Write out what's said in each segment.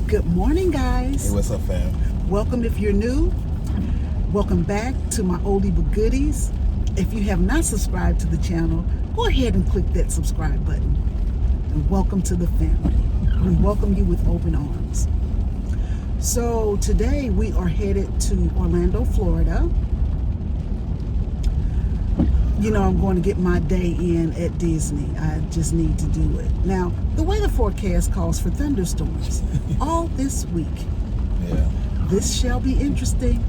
Good morning, guys. Hey, what's up, fam? Welcome if you're new. Welcome back to my oldie but goodies. If you have not subscribed to the channel, go ahead and click that subscribe button. And welcome to the family. We welcome you with open arms. So today we are headed to Orlando, Florida. You know, I'm going to get my day in at Disney. I just need to do it. Now, the weather forecast calls for thunderstorms all this week. Yeah. This shall be interesting.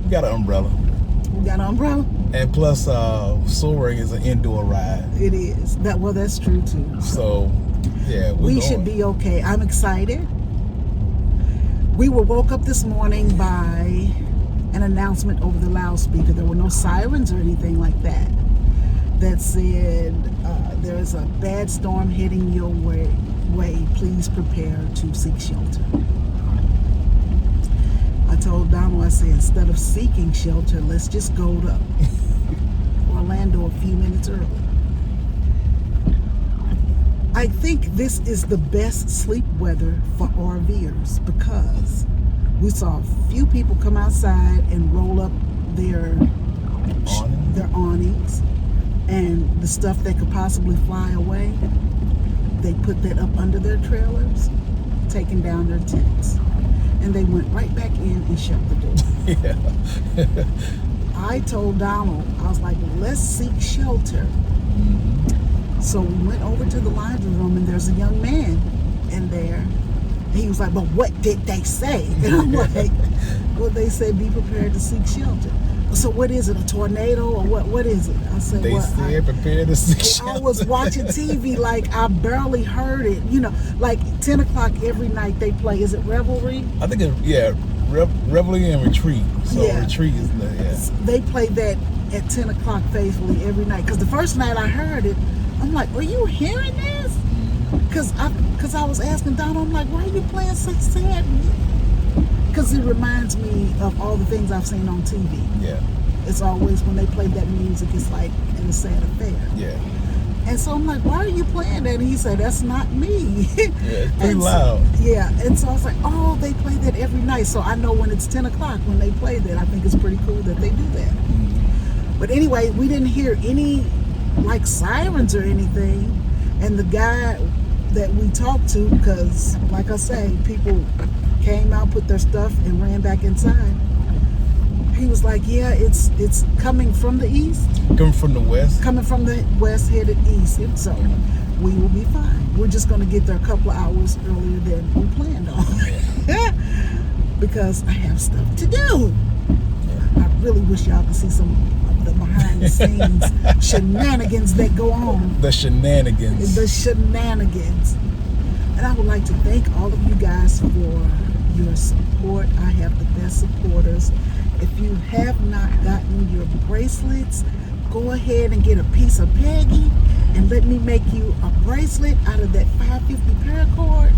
We got an umbrella. We got an umbrella? And plus, soaring is an indoor ride. It is. That's true too. So, yeah, we should be okay. I'm excited. We were woke up this morning by an announcement over the loudspeaker. There were no sirens or anything like that. That said, there is a bad storm heading your way. Please prepare to seek shelter. I told Donald, I said, instead of seeking shelter, let's just go to Orlando a few minutes early. I think this is the best sleep weather for RVers because we saw a few people come outside and roll up their awnings and the stuff that could possibly fly away. They put that up under their trailers, taking down their tents. And they went right back in and shut the door. Yeah. I told Donald, I was like, let's seek shelter. Mm-hmm. So we went over to the laundry room and there's a young man in there. He was like, but what did they say? And I'm like, well, they said be prepared to seek shelter. So what is it, a tornado or what is it? I said, they said prepare to seek shelter. I was watching TV like I barely heard it. You know, like 10 o'clock every night they play. Is it Revelry? I think Revelry and Retreat. So yeah. Retreat is They play that at 10 o'clock faithfully every night. Because the first night I heard it, I'm like, are you hearing this? Because I was asking Donald, I'm like, why are you playing such sad music? Because it reminds me of all the things I've seen on TV. Yeah. It's always when they play that music, it's like in a sad affair. Yeah. And so I'm like, why are you playing that? And he said, that's not me. Yeah, it's pretty loud. Yeah. And so I was like, oh, they play that every night. So I know when it's 10 o'clock when they play that. I think it's pretty cool that they do that. Mm-hmm. But anyway, we didn't hear any like sirens or anything. And the guy that we talked to, because like I say, people came out, put their stuff, and ran back inside. He was like, yeah, it's coming from the east. Coming from the west? Coming from the west, headed east. And so we will be fine. We're just going to get there a couple of hours earlier than we planned on. Because I have stuff to do. I really wish y'all could see some of the behind the scenes shenanigans that go on. The shenanigans. The shenanigans. And I would like to thank all of you guys for your support. I have the best supporters. If you have not gotten your bracelets, go ahead and get a piece of Peggy and let me make you a bracelet out of that $5.50 paracord.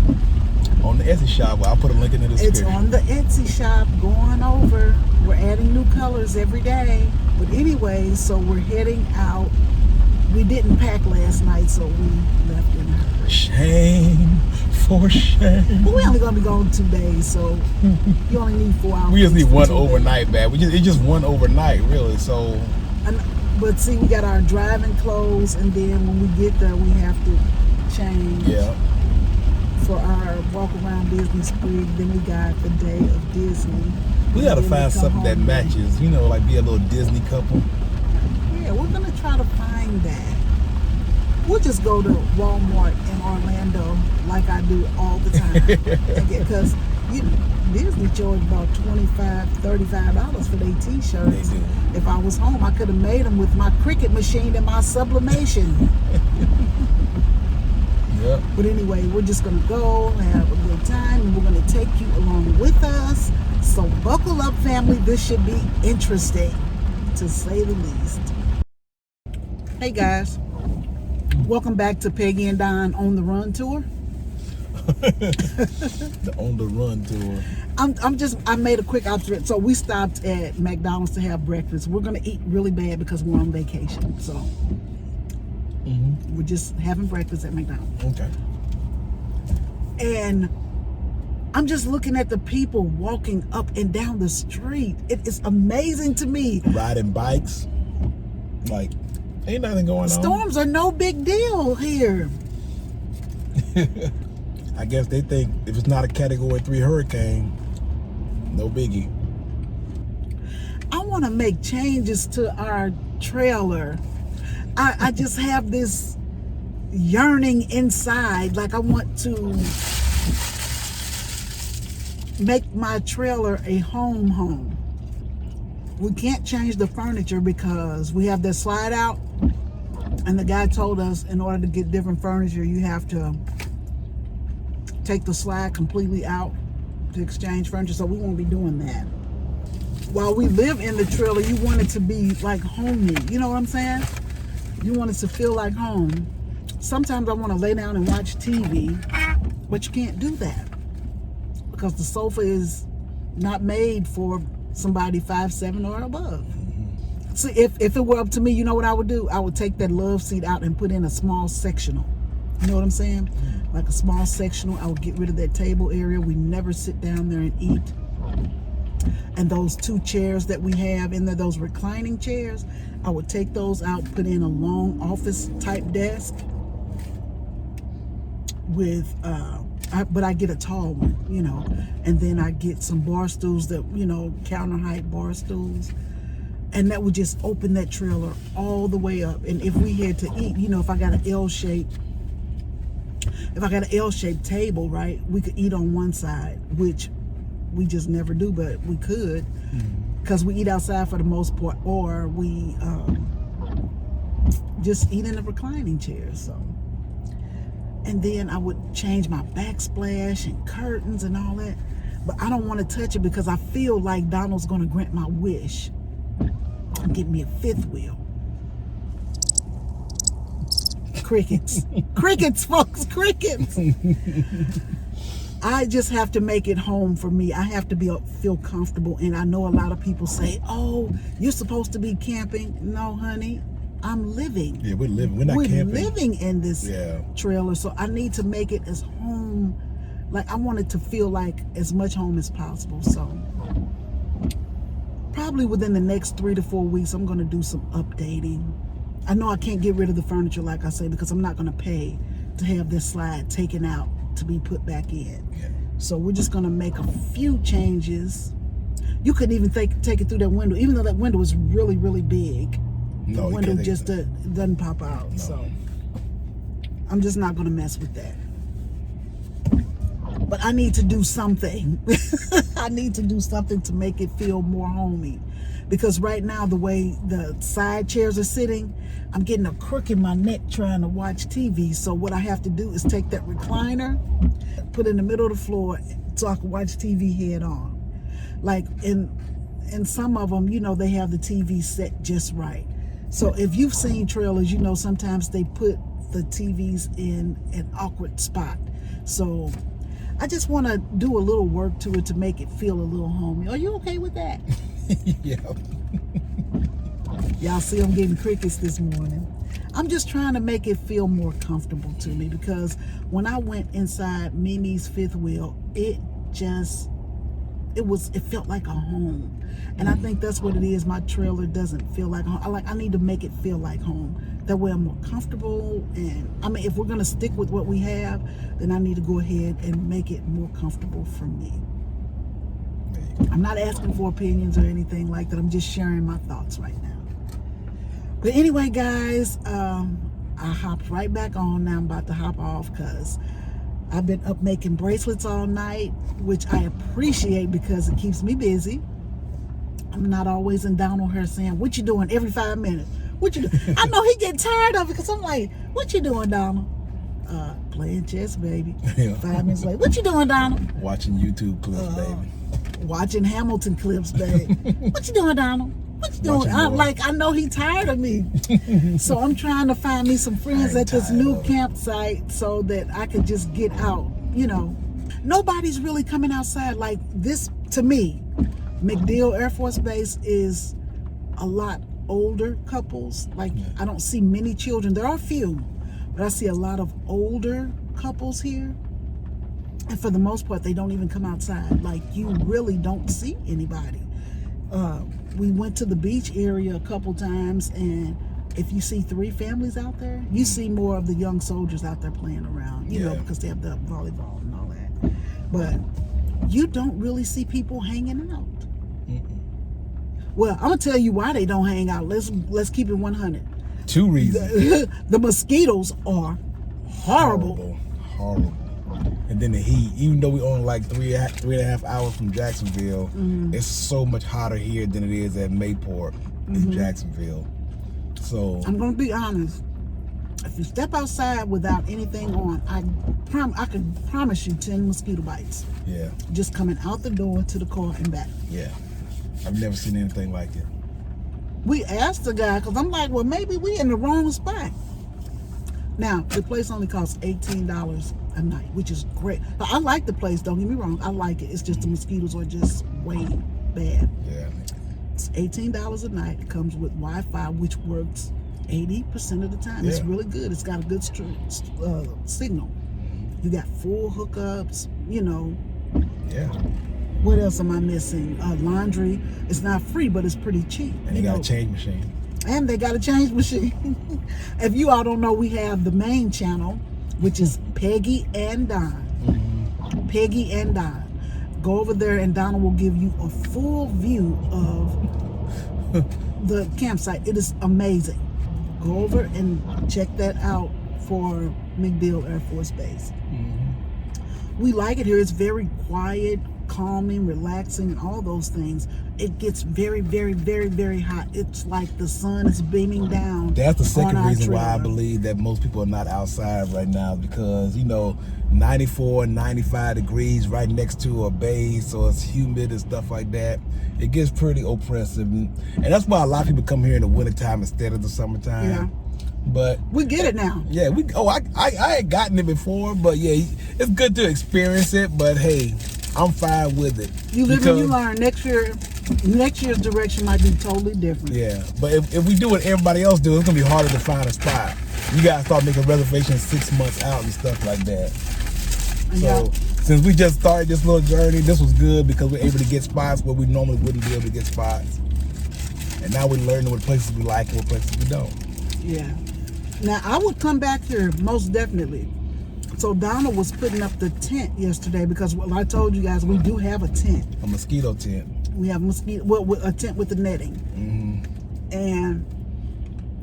On the Etsy shop, I'll put a link in the description. It's on the Etsy shop. Go on over. We're adding new colors every day. But anyway, so we're heading out. We didn't pack last night, so we left in a hurry. Shame for shame. But we're only going to be gone 2 days, so you only need 4 hours. We just need one overnight, man. It's just one overnight, really. So, but see, we got our driving clothes, and then when we get there, we have to change. Yeah. For our walk around business spree. Then we got the day of Disney. We got to find something that matches. You know, like be a little Disney couple. Yeah, we're gonna try to find that. We'll just go to Walmart in Orlando like I do all the time. Because Disney charge about $25, $35 for their t-shirts. They do. If I was home, I could have made them with my Cricut machine and my sublimation. Yep. But anyway, we're just gonna go have a good time, and we're gonna take you along with us. So buckle up, family. This should be interesting, to say the least. Hey guys, welcome back to Peggy and Don on the Run tour. The on the run tour. I made a quick outfit. So we stopped at McDonald's to have breakfast. We're gonna eat really bad because we're on vacation. So we're just having breakfast at McDonald's. Okay. And I'm just looking at the people walking up and down the street. It is amazing to me. Riding bikes. Like, ain't nothing going on. Storms are no big deal here. I guess they think if it's not a Category 3 hurricane, no biggie. I want to make changes to our trailer. I just have this yearning inside. Like I want to make my trailer a home. We can't change the furniture because we have that slide out, and the guy told us in order to get different furniture you have to take the slide completely out to exchange furniture, so we won't be doing that. While we live in the trailer, you want it to be like homey, you know what I'm saying? You want it to feel like home. Sometimes I want to lay down and watch TV, but you can't do that because the sofa is not made for somebody 5'7" or above. See, if it were up to me, you know what I would do? I would take that love seat out and put in a small sectional. You know what I'm saying? Like a small sectional. I would get rid of that table area. We never sit down there and eat. And those 2 chairs that we have in there, those reclining chairs, I would take those out, put in a long office type desk with but I get a tall one, you know, and then I get some bar stools that, you know, counter height bar stools, and that would just open that trailer all the way up. And if we had to eat, you know, if I got an L-shaped table, right, we could eat on one side, which we just never do, but we could, because we eat outside for the most part, or we just eat in the reclining chairs. So, and then I would change my backsplash and curtains and all that, but I don't want to touch it because I feel like Donald's going to grant my wish and get me a 5th wheel. Crickets. Crickets, folks, crickets. I just have to make it home for me. I have to feel comfortable. And I know a lot of people say, oh, you're supposed to be camping. No, honey, I'm living. Yeah, we're living. We're not camping. We're living in this trailer. So I need to make it as home. Like, I want it to feel like as much home as possible. So probably within the next 3 to 4 weeks, I'm going to do some updating. I know I can't get rid of the furniture, like I say, because I'm not going to pay to have this slide taken out to be put back in. Yeah. So we're just going to make a few changes. You couldn't even take it through that window, even though that window is really, really big. No, the window just doesn't pop out. No. So I'm just not going to mess with that. But I need to do something. I need to do something to make it feel more homey. Because right now, the way the side chairs are sitting, I'm getting a crook in my neck trying to watch TV. So what I have to do is take that recliner, put it in the middle of the floor so I can watch TV head on. Like in some of them, you know, they have the TV set just right. So if you've seen trailers, you know, sometimes they put the TVs in an awkward spot. So I just want to do a little work to it to make it feel a little homey. Are you okay with that? Yeah. Y'all see I'm getting crickets this morning. I'm just trying to make it feel more comfortable to me, because when I went inside Mimi's 5th wheel, it felt like a home. And I think that's what it is. My trailer doesn't feel like home. I need to make it feel like home. That way I'm more comfortable. And I mean, if we're going to stick with what we have, then I need to go ahead and make it more comfortable for me. I'm not asking for opinions or anything like that. I'm just sharing my thoughts right now. But anyway, guys, I hopped right back on. Now I'm about to hop off because I've been up making bracelets all night, which I appreciate because it keeps me busy. I'm not always in Donald here saying, what you doing every 5 minutes? What you doing? I know he get tired of it because I'm like, what you doing, Donald? Playing chess, baby. Yeah. 5 minutes later, what you doing, Donald? Watching YouTube clips, baby. Watching Hamilton clips, baby. What you doing, Donald? What you doing? I know he tired of me. So I'm trying to find me some friends at this new campsite so that I could just get out, you know. Nobody's really coming outside like this. To me, MacDill Air Force Base is a lot older couples. Like, I don't see many children. There are a few, but I see a lot of older couples here. And for the most part, they don't even come outside. Like, you really don't see anybody. We went to the beach area a couple times, and if you see 3 families out there, you see more of the young soldiers out there playing around, you know, because they have the volleyball and all that. But you don't really see people hanging out. Well, I'm gonna tell you why they don't hang out. Let's keep it 100. 2 reasons. The mosquitoes are horrible. Horrible. And then the heat. Even though we only like 3.5 hours from Jacksonville, it's so much hotter here than it is at Mayport in Jacksonville. So I'm gonna be honest. If you step outside without anything on, I can promise you 10 mosquito bites. Yeah. Just coming out the door to the car and back. Yeah. I've never seen anything like it. We asked the guy, because I'm like, well, maybe we in the wrong spot. Now, the place only costs $18 a night, which is great. But I like the place, don't get me wrong. I like it. It's just the mosquitoes are just way bad. Yeah. It's $18 a night. It comes with Wi-Fi, which works 80% of the time. It's really good. It's got a good signal. You got full hookups, you know. Yeah. What else am I missing? Laundry. It's not free, but it's pretty cheap. And you got a change machine. And they got a change machine. If you all don't know, we have the main channel, which is Peggy and Don. Peggy and Don. Go over there and Donna will give you a full view of the campsite. It is amazing. Go over and check that out for MacDill Air Force Base. We like it here. It's very quiet, calming, relaxing, and all those things. It gets very, very, very, very hot. It's like the sun is beaming down. That's the second reason trailer. why I believe that most people are not outside right now, because, you know, 94, 95 degrees right next to a base, so it's humid and stuff like that. It gets pretty oppressive. And that's why a lot of people come here in the wintertime instead of the summertime. Yeah. But we get it now. Yeah, I had gotten it before, but yeah, it's good to experience it. But hey, I'm fine with it. You live and you learn. Next year's direction might be totally different. Yeah, but if we do what everybody else do, it's gonna be harder to find a spot. You gotta start making reservations 6 months out and stuff like that. So since we just started this little journey, this was good because we're able to get spots where we normally wouldn't be able to get spots. And now we're learning what places we like and what places we don't. Yeah. Now, I would come back here, most definitely. So Donna was putting up the tent yesterday because, well, I told you guys, we do have a tent. A mosquito tent. We have a tent with the netting. And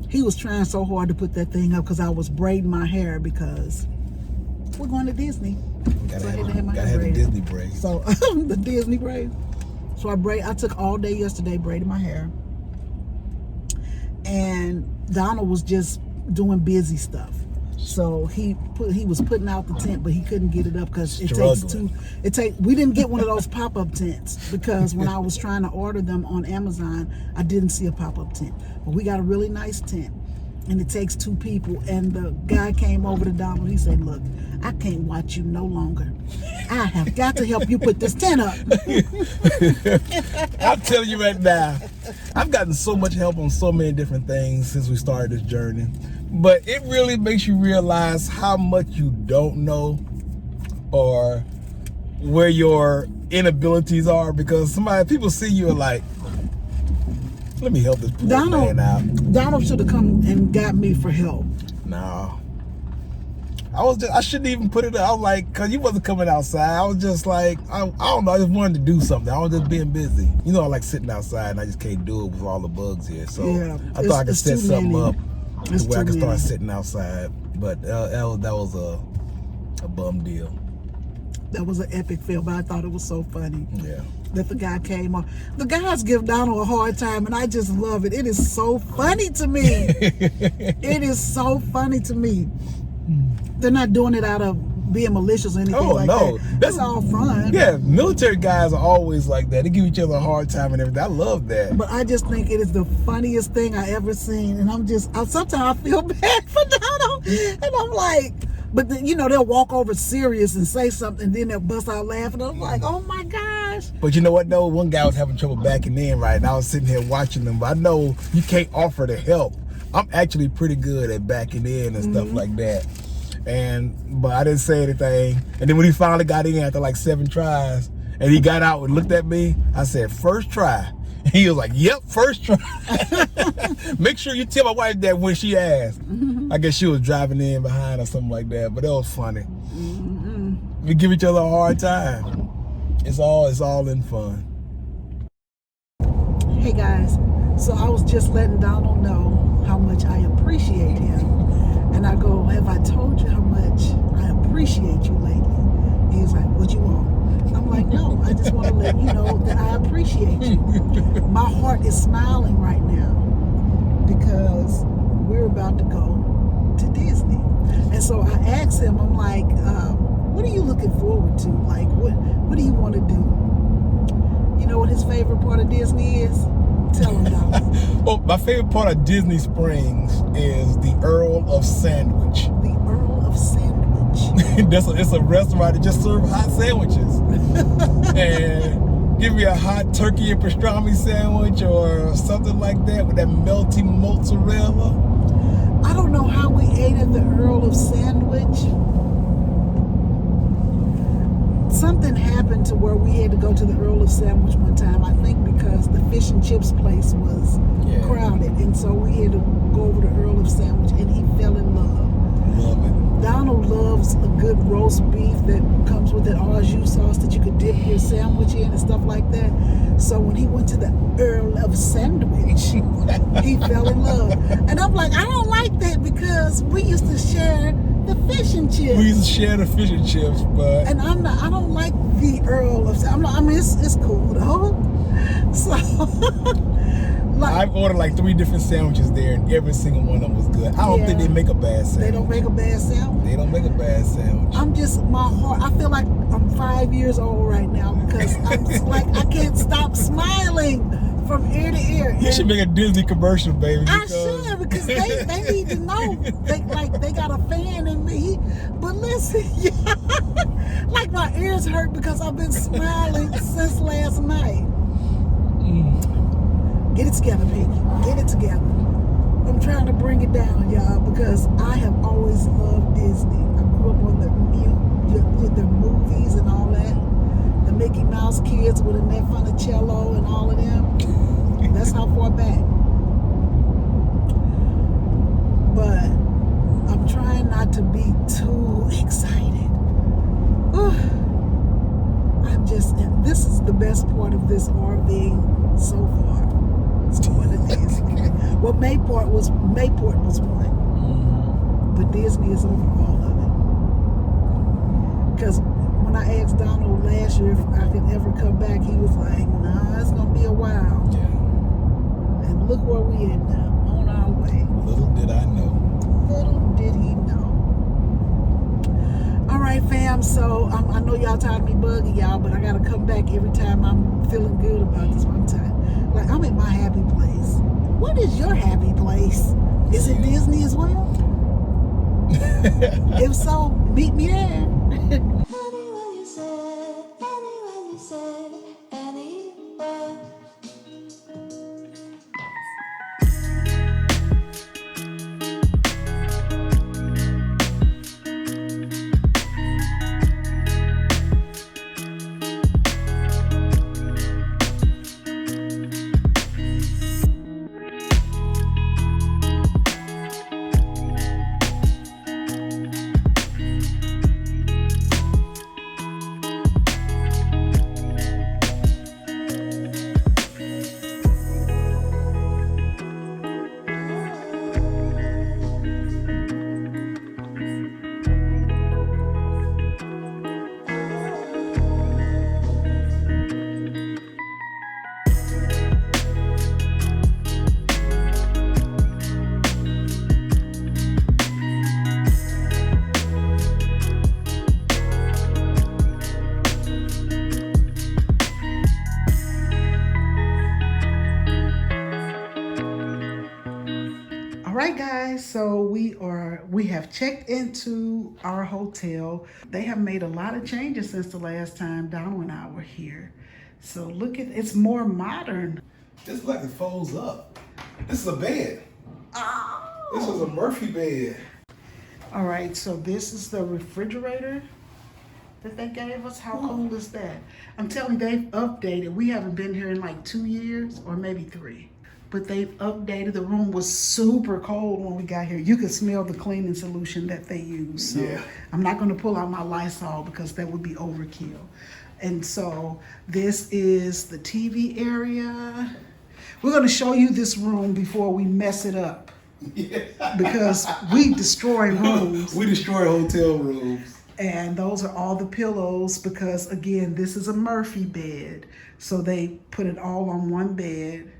he was trying so hard to put that thing up because I was braiding my hair because we're going to Disney. Gotta have a Disney braid. So, the Disney braid. So I took all day yesterday braiding my hair. And Donald was just doing busy stuff. So he was putting out the tent, but he couldn't get it up because we didn't get one of those pop-up tents because when I was trying to order them on Amazon, I didn't see a pop-up tent. But we got a really nice tent, and it takes 2 people. And the guy came over to Donald. He said, "Look, I can't watch you no longer. I have got to help you put this tent up." I'm telling you right now, I've gotten so much help on so many different things since we started this journey. But it really makes you realize how much you don't know or where your inabilities are, because people see you and like, let me help this poor man out. Donald should have come and got me for help. No. I shouldn't even put it up. I was like, cause you wasn't coming outside. I was just like, I don't know, I just wanted to do something. I was just being busy. You know, I like sitting outside and I just can't do it with all the bugs here. So I thought I could set something up where I could start sitting outside. But that was a bum deal. That was an epic fail, but I thought it was so funny. Yeah. That the guy came up. The guys give Donald a hard time, and I just love it. It is so funny to me. It is so funny to me. They're not doing it out of being malicious or anything like that. That's all fun. Yeah, military guys are always like that. They give each other a hard time and everything. I love that. But I just think it is the funniest thing I ever seen. And sometimes I feel bad for Donald. And I'm like, but they'll walk over serious and say something, and then they'll bust out laughing. I'm like, oh my gosh. But you know what, though? One guy was having trouble backing in, right? And I was sitting here watching them. But I know you can't offer to help. I'm actually pretty good at backing in and stuff like that. But I didn't say anything. And then when he finally got in after like 7 tries, and he got out and looked at me, I said, "First try." And he was like, "Yep, first try." Make sure you tell my wife that when she asked. I guess she was driving in behind or something like that, but that was funny. We give each other a hard time. It's all in fun. Hey guys, so I was just letting Donald know how much I appreciate him. And I go, "Have I told you how much I appreciate you lately?" He's like, "What you want?" I'm like, "No, I just want to let you know that I appreciate you." My heart is smiling right now because we're about to go to Disney. And so I asked him, I'm like, "What are you looking forward to? Like, what do you want to do?" You know what his favorite part of Disney is? Tell him, Donald. Well, my favorite part of Disney Springs is the Earl of Sandwich. The Earl of Sandwich. It's a restaurant that just serves hot sandwiches. And give me a hot turkey and pastrami sandwich or something like that with that melty mozzarella. I don't know how we ate at the Earl of Sandwich. Something happened to where we had to go to the Earl of Sandwich one time. I think because the fish and chips place was crowded. And so we had to go over to Earl of Sandwich and he fell in love. Love it. Donald loves a good roast beef that comes with that au jus sauce that you could dip your sandwich in and stuff like that. So when he went to the Earl of Sandwich, he fell in love. And I'm like, I don't like that because we used to share the fish and chips. We used to share the fish and chips, but... And I don't like the Earl of Sandwich. I mean, it's cool though. So... I've ordered like 3 different sandwiches there, and every single one of them was good. I don't think they make a bad sandwich. They don't make a bad sandwich. They don't make a bad sandwich. I'm just, my heart, I feel like I'm 5 years old right now because I'm just like, I can't stop smiling from ear to ear. You should make a Disney commercial, baby. I should, because they need to know. They got a fan in me. But listen, like my ears hurt because I've been smiling since last night. Get it together, Piggy. Get it together. I'm trying to bring it down, y'all, because I have always loved Disney. I grew up on the movies and all that. The Mickey Mouse kids with Annette Funicello and all of them. That's how far back. But I'm trying not to be too excited. This is the best part of this RV so far. It's going to Disney. Well, Mayport was one, but Disney is over all of it. Because when I asked Donald last year if I could ever come back, he was like, "Nah, it's gonna be a while." Yeah. And look where we at now, on our way. Little did I know. Little did he know. All right, fam. So I know y'all tired of me bugging y'all, but I gotta come back every time I'm feeling good about this one time. Like, I'm at my happy place. What is your happy place? Is it Disney as well? If so, meet me there. Anyone you said, anywhere. All right, guys, so we have checked into our hotel. They have made a lot of changes since the last time Donald and I were here. So look at, it's more modern. This like it folds up. This is a bed. Oh. This was a Murphy bed. All right, so this is the refrigerator that they gave us. How cool is that? I'm telling you, they've updated. We haven't been here in like 2 years or maybe 3. But they've updated. The room was super cold when we got here. You could smell the cleaning solution that they use. So Yeah. I'm not going to pull out my Lysol because that would be overkill. And so this is the TV area. We're going to show you this room before we mess it up. Because we destroy rooms. We destroy hotel rooms. And those are all the pillows because, again, this is a Murphy bed. So they put it all on one bed.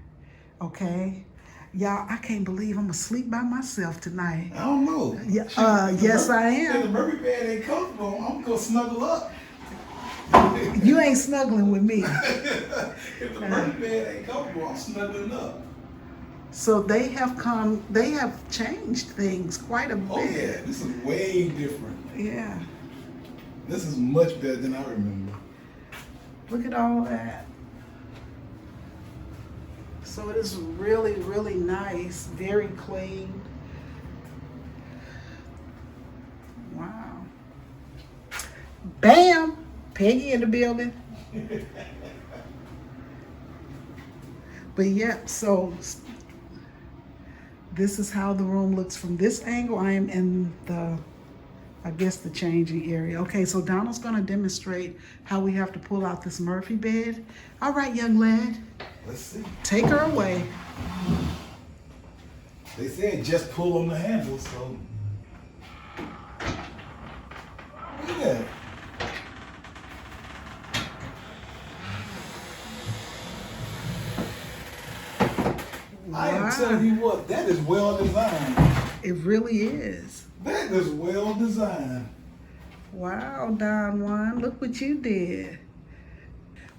Okay? Y'all, I can't believe I'm asleep by myself tonight. I don't know. Yeah, yes, I am. If the Murphy bed ain't comfortable, I'm gonna snuggle up. You ain't snuggling with me. If the Murphy bed ain't comfortable, I'm snuggling up. So they have changed things quite a bit. Oh yeah, this is way different. Yeah. This is much better than I remember. Look at all that. So it is really, really nice, very clean. Wow. Bam! Peggy in the building. But yeah, so this is how the room looks from this angle. I am in the changing area. Okay, so Donald's gonna demonstrate how we have to pull out this Murphy bed. All right, young lad. Let's see. Take her away. They said just pull on the handle, so. Look at that. I am telling you what, that is well designed. It really is. That is well designed. Wow, Don Juan, look what you did.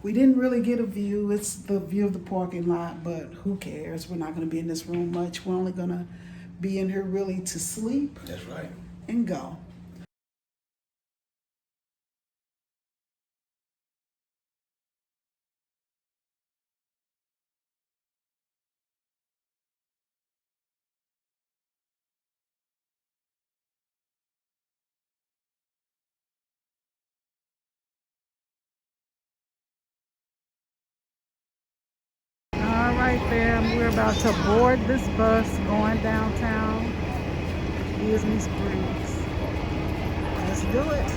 We didn't really get a view. It's the view of the parking lot, but who cares? We're not going to be in this room much. We're only going to be in here really to sleep That's right. and go. All right, fam, we're about to board this bus going downtown Disney Springs. Let's do it.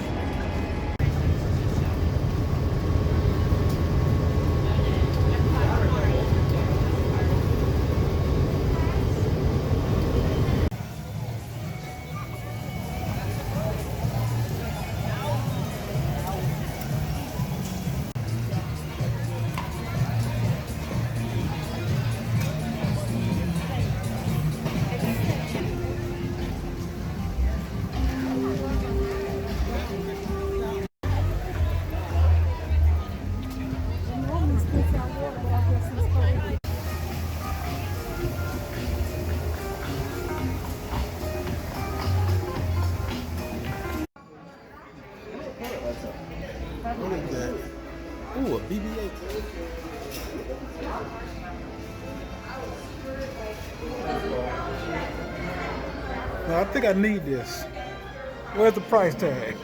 What is that? Ooh, a BB-8. No, I think I need this. Where's the price tag?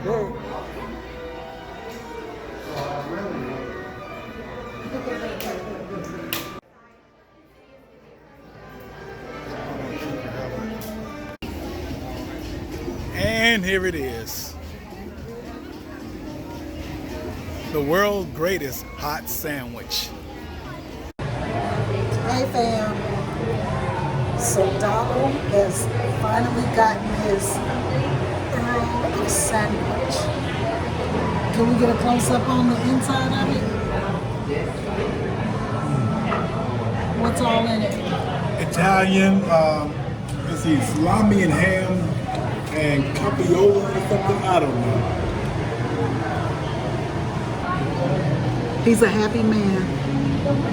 Where? And here it is. The world's greatest hot sandwich. Hey, fam. So Donald has finally gotten his Earl of Sandwich. Can we get a close-up on the inside of it? What's all in it? Italian, let's see, salami and ham and capriola or something. I don't know. He's a happy man.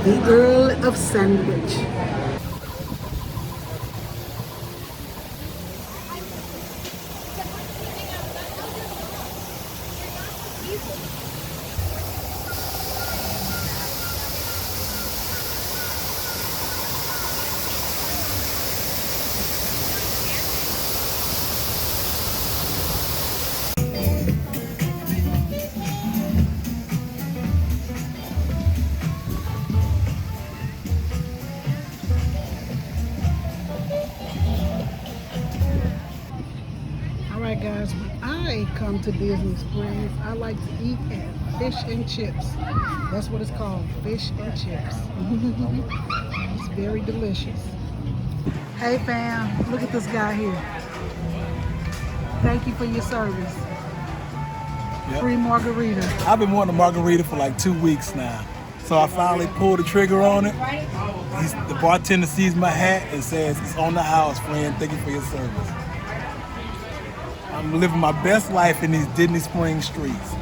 The Earl of Sandwich. come to Disney Springs, I like to eat at Fish and Chips. That's what it's called, Fish and Chips. It's very delicious. Hey fam, look at this guy here. Thank you for your service. Yep. Free margarita. I've been wanting a margarita for like 2 weeks now. So I finally pulled the trigger on it. The bartender sees my hat and says, "It's on the house, friend. Thank you for your service." I'm living my best life in these Disney Springs streets.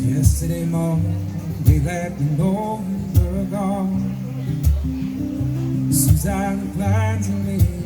Yesterday morning, we let me know you were gone. Susan replied to me.